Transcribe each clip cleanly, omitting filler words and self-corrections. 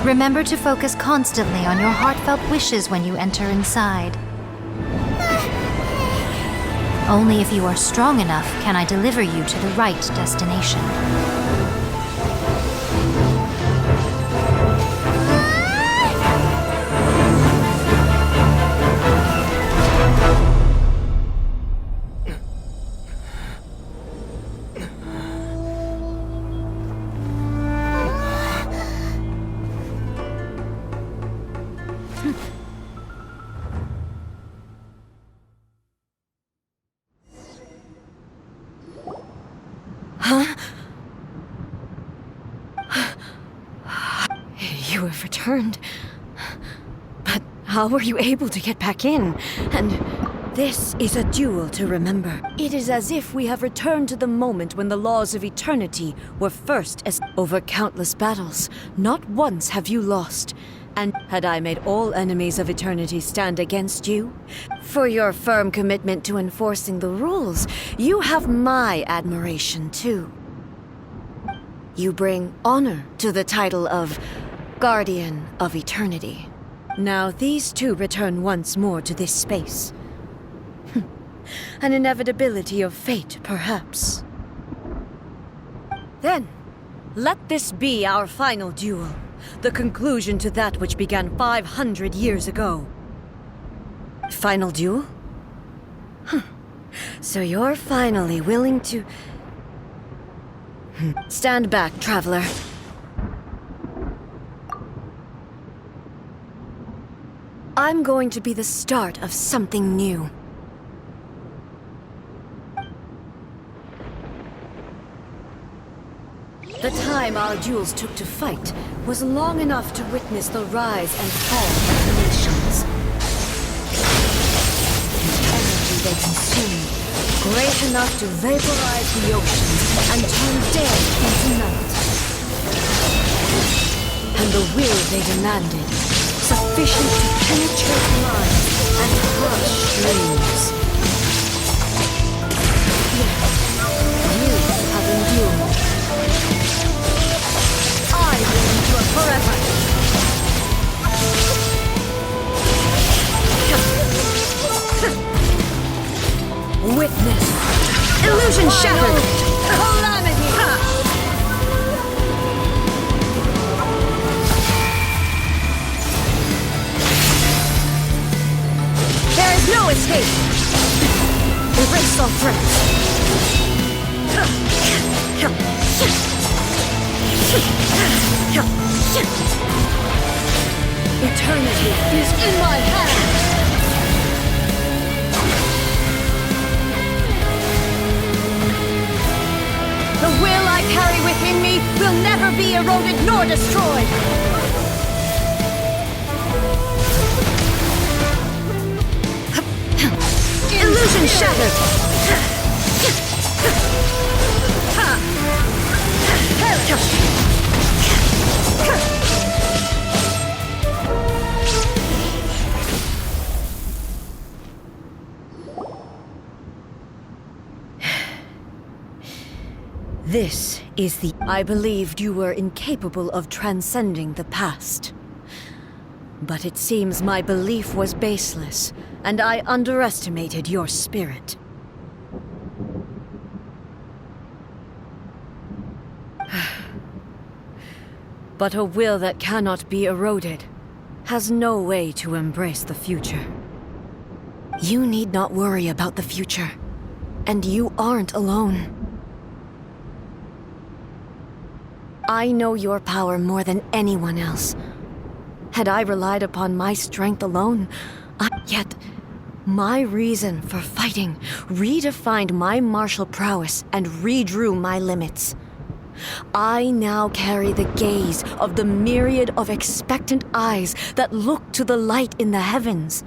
Remember to focus constantly on your heartfelt wishes when you enter inside. Only if you are strong enough can I deliver you to the right destination. You have returned. But how were you able to get back in? And this is a duel to remember. It is as if we have returned to the moment when the laws of eternity were first over countless battles. Not once have you lost. And had I made all enemies of eternity stand against you? For your firm commitment to enforcing the rules, you have my admiration too. You bring honor to the title of Guardian of Eternity. Now these two return once more to this space. An inevitability of fate, perhaps. Then, let this be our final duel. The conclusion to that which began 500 years ago. Final duel? So you're finally willing to... Stand back, traveler. I'm going to be the start of something new. The time our duels took to fight was long enough to witness the rise and fall of the nations. The energy they consumed, great enough to vaporize the oceans and turn day into night. And the will they demanded, sufficient to penetrate minds and crush dreams. Yet, you have endured. I will endure forever. Witness. Illusion shattered. Calamity. There is no escape. Erase all threats. Eternity is in my hands! The will I carry within me will never be eroded nor destroyed! Illusion shattered! This is the... I believed you were incapable of transcending the past. But it seems my belief was baseless, and I underestimated your spirit. But a will that cannot be eroded has no way to embrace the future. You need not worry about the future, and you aren't alone. I know your power more than anyone else. Had I relied upon my strength alone, yet my reason for fighting redefined my martial prowess and redrew my limits. I now carry the gaze of the myriad of expectant eyes that look to the light in the heavens.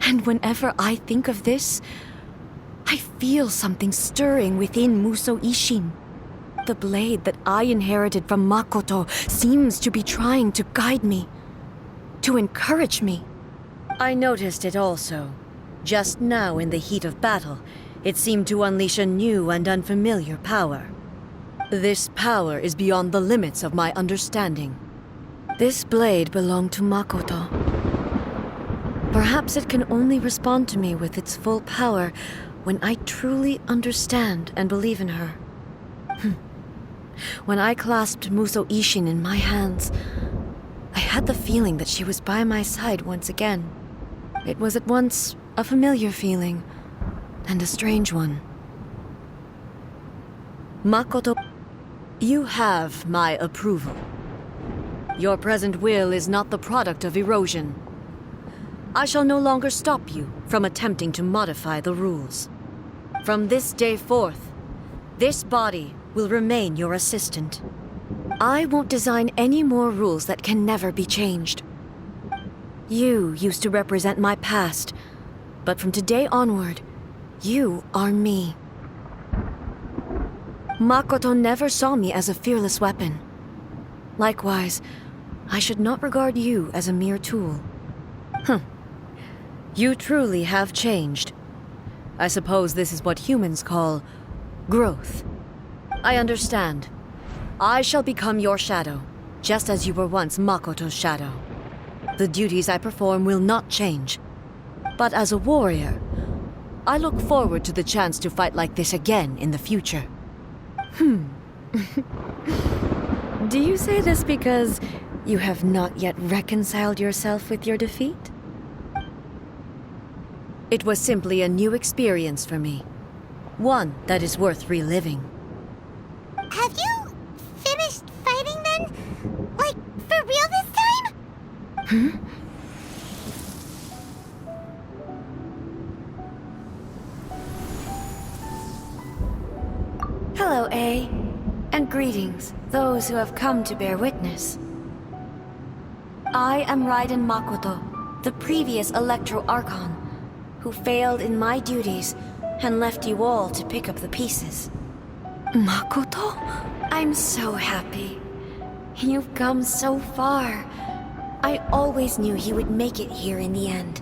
And whenever I think of this, I feel something stirring within Muso Ishin. The blade that I inherited from Makoto seems to be trying to guide me, to encourage me. I noticed it also. Just now in the heat of battle, it seemed to unleash a new and unfamiliar power. This power is beyond the limits of my understanding. This blade belonged to Makoto. Perhaps it can only respond to me with its full power when I truly understand and believe in her. When I clasped Muso Ishin in my hands, I had the feeling that she was by my side once again. It was at once a familiar feeling and a strange one. Makoto, you have my approval. Your present will is not the product of erosion. I shall no longer stop you from attempting to modify the rules. From this day forth, this body will remain your assistant. I won't design any more rules that can never be changed. You used to represent my past, but from today onward, you are me. Makoto never saw me as a fearless weapon. Likewise, I should not regard you as a mere tool. You truly have changed. I suppose this is what humans call growth. I understand. I shall become your shadow, just as you were once Makoto's shadow. The duties I perform will not change. But as a warrior, I look forward to the chance to fight like this again in the future. Do you say this because you have not yet reconciled yourself with your defeat? It was simply a new experience for me. One that is worth reliving. Have you finished fighting then? Like, for real this time? Hello, A. And greetings, those who have come to bear witness. I am Raiden Makoto, the previous Electro Archon, who failed in my duties and left you all to pick up the pieces. Makoto? I'm so happy. You've come so far. I always knew you would make it here in the end.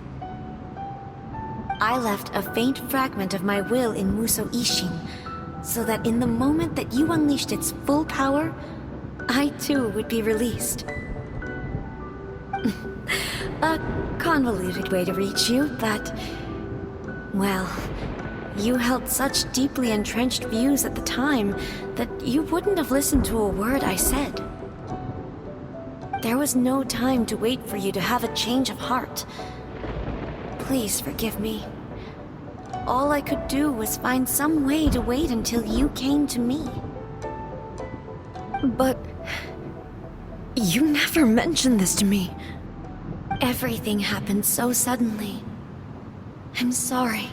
I left a faint fragment of my will in Muso Ishin, so that in the moment that you unleashed its full power, I too would be released. A convoluted way to reach you, but... well, you held such deeply entrenched views at the time that you wouldn't have listened to a word I said. There was no time to wait for you to have a change of heart. Please forgive me. All I could do was find some way to wait until you came to me. But... you never mentioned this to me. Everything happened so suddenly. I'm sorry.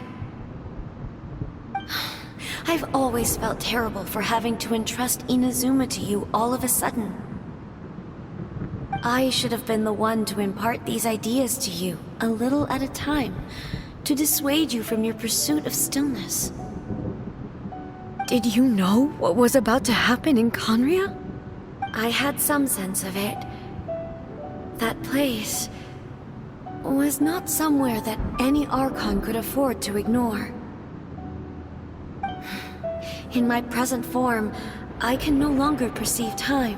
I've always felt terrible for having to entrust Inazuma to you all of a sudden. I should have been the one to impart these ideas to you, a little at a time, to dissuade you from your pursuit of stillness. Did you know what was about to happen in Conria? I had some sense of it. That place was not somewhere that any Archon could afford to ignore. In my present form, I can no longer perceive time.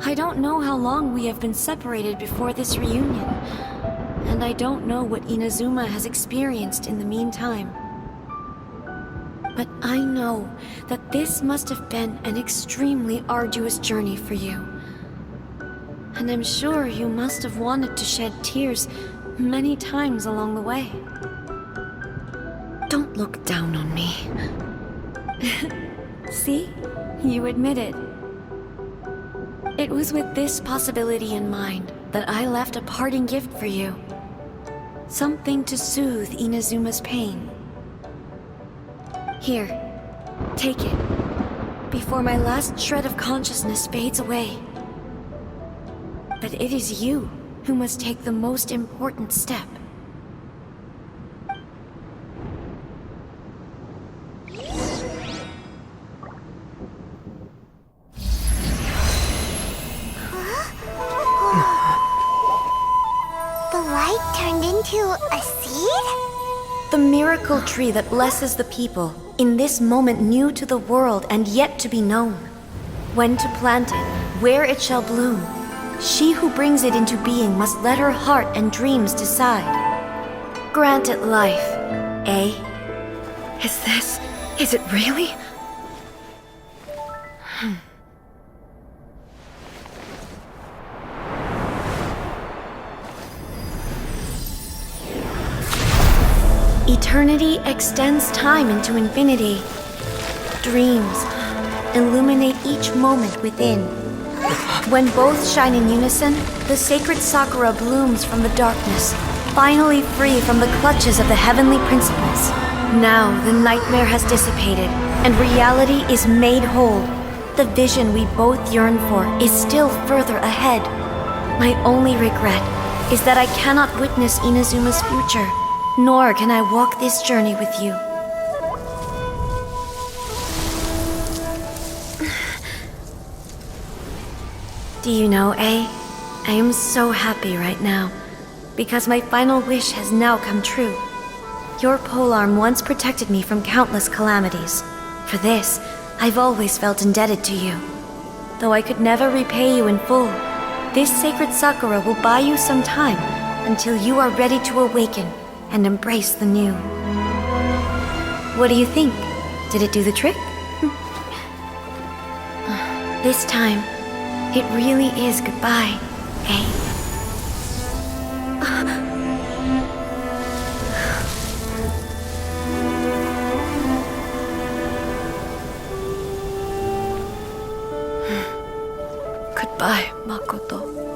I don't know how long we have been separated before this reunion, and I don't know what Inazuma has experienced in the meantime. But I know that this must have been an extremely arduous journey for you. And I'm sure you must have wanted to shed tears many times along the way. Don't look down on me. See? You admit it. It was with this possibility in mind that I left a parting gift for you. Something to soothe Inazuma's pain. Here, take it, before my last shred of consciousness fades away. But it is you who must take the most important step. The light turned into a seed? The miracle tree that blesses the people, in this moment new to the world and yet to be known. When to plant it, where it shall bloom, she who brings it into being must let her heart and dreams decide. Grant it life, eh? Is it really? Eternity extends time into infinity. Dreams illuminate each moment within. When both shine in unison, the sacred Sakura blooms from the darkness, finally free from the clutches of the heavenly principles. Now the nightmare has dissipated, and reality is made whole. The vision we both yearn for is still further ahead. My only regret is that I cannot witness Inazuma's future, nor can I walk this journey with you. Do you know, I am so happy right now, because my final wish has now come true. Your polearm once protected me from countless calamities. For this, I've always felt indebted to you. Though I could never repay you in full, this sacred Sakura will buy you some time until you are ready to awaken and embrace the new. What do you think? Did it do the trick? This time, it really is goodbye, eh? Goodbye, Makoto.